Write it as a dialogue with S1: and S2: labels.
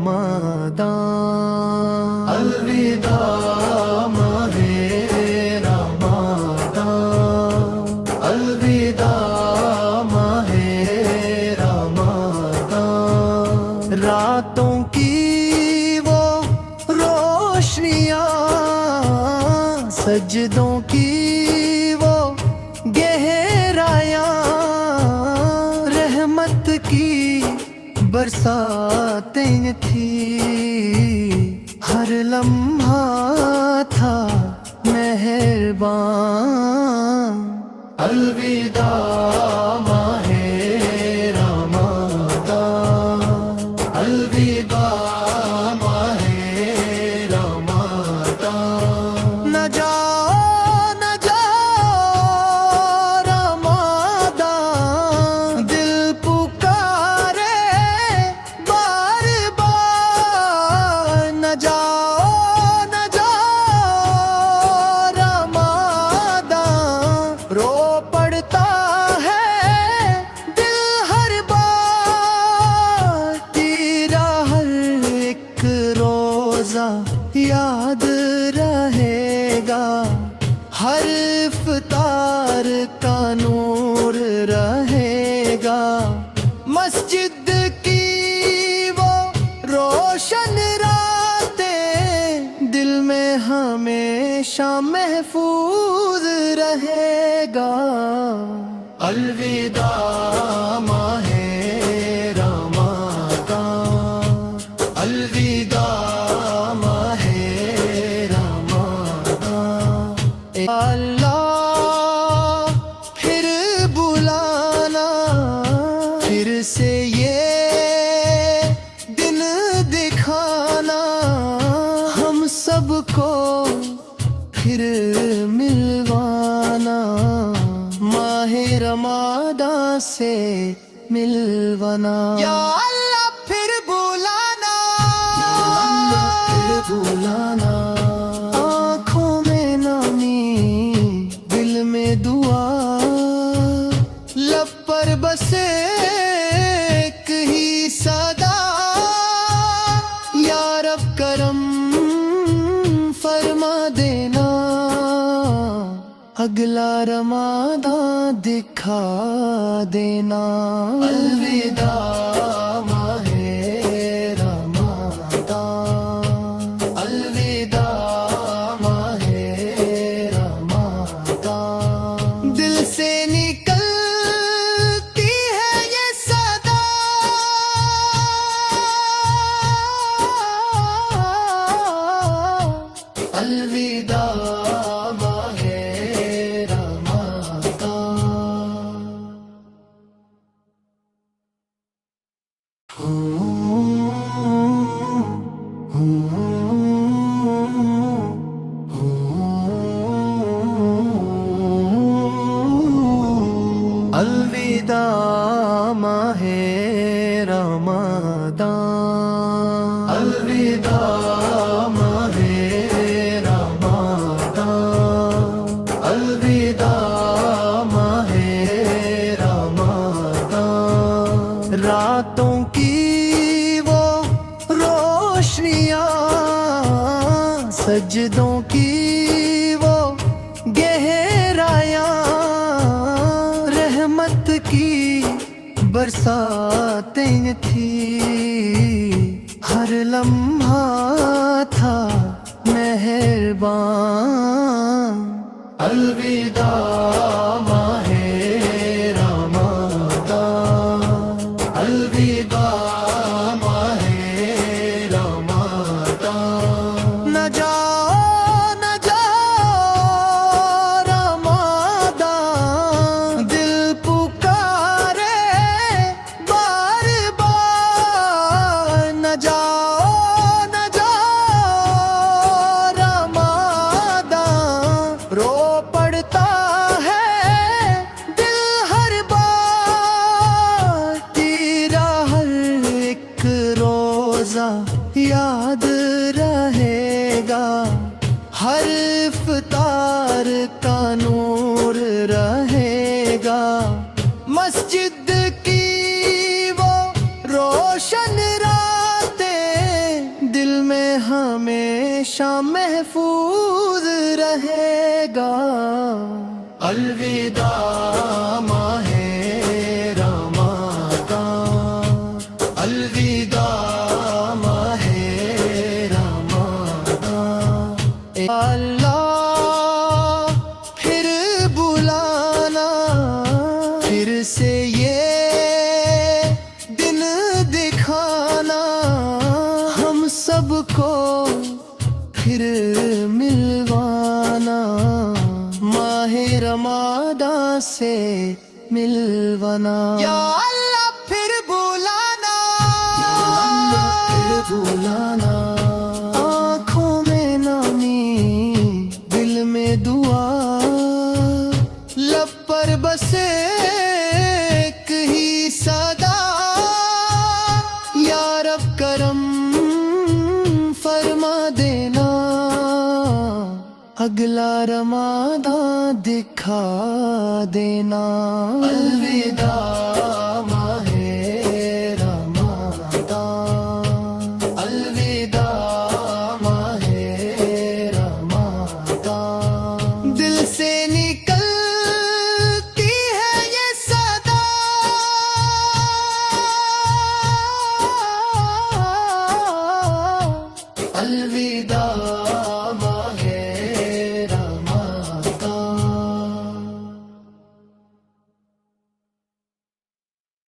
S1: رمضان، الوداع ماہ رمضان، الوداع ماہ رمضان، راتوں کی وہ روشنیاں، سجدوں کی وہ گہرایاں، رحمت کی برساتیں تھی، ہر لمحہ تھا مہربان، الوداع ماہ رمضان، الوداع ماہ رمضان، نہ جاؤ نہ جاؤ رمضان، دل پکارے بار بار، نہ جاؤ نہ جاؤ رمضان، رو پڑتا ہے دل ہر بار، تیرا ہر ایک روزہ یاد رہے گا، ہر افطار کا نور رہے گا، مسجد کی وہ روشن راتیں دل میں ہمیشہ محفوظ رہے گا، الوداع ماہ رمضان، الوداع ماہ رمضان، اے اللہ پھر بلانا، پھر سے یہ دن دکھانا، ہم سب کو پھر ملوانا، ماہ رمضان سے ملوانا، یا اللہ پھر بلانا، پھر بلانا، آنکھوں میں نامی دل میں دعا، لب پر بس ایک ہی صدا، یا رب کرم فرما دینا، اگلا رمضان دکھا دینا، الوداع ماہ رمضان، الوداع ماہ رمضان، دل سے نکلتی ہے یہ صدا، الوداع ماہ الوداع ماہ رمضان، الوداع ماہ رمضان، الوداع ماہ رمضان، راتوں کی وہ روشنیاں، سجدوں کی وہ گہرایاں، رحمت کی برساتیں تھی، ہر لمحہ تھا مہربان، الوداع ماہ رمضان، الوداع ماہ رمضان، نہ جاؤ نہ جاؤ رمضان، دل پکارے بار بار، نہ جاؤ نہ جاؤ رمضان، رو پڑتا ہے دل ہر بار، تیرا ہر ایک روزہ یاد رہے گا، ہر افطار کا نور رہے گا، مسجد کی وہ روشن راتیں ہمیشہ محفوظ رہے گا۔ الوداع ماہ رمضان، الوداع ماہ رمضان، اے اللہ پھر بلانا، پھر سے یہ دن دکھانا، ہم سب کو پھر ملوانا، ماہ رمضان سے ملوانا۔ یا اللہ پھر بلانا، یا اللہ پھر بلانا، آنکھوں میں نامی دل میں دعا، لب پر بس ایک ہی صدا، یا رب کرم فرما دینا، اگلا رمضان دکھا دینا۔ الوداع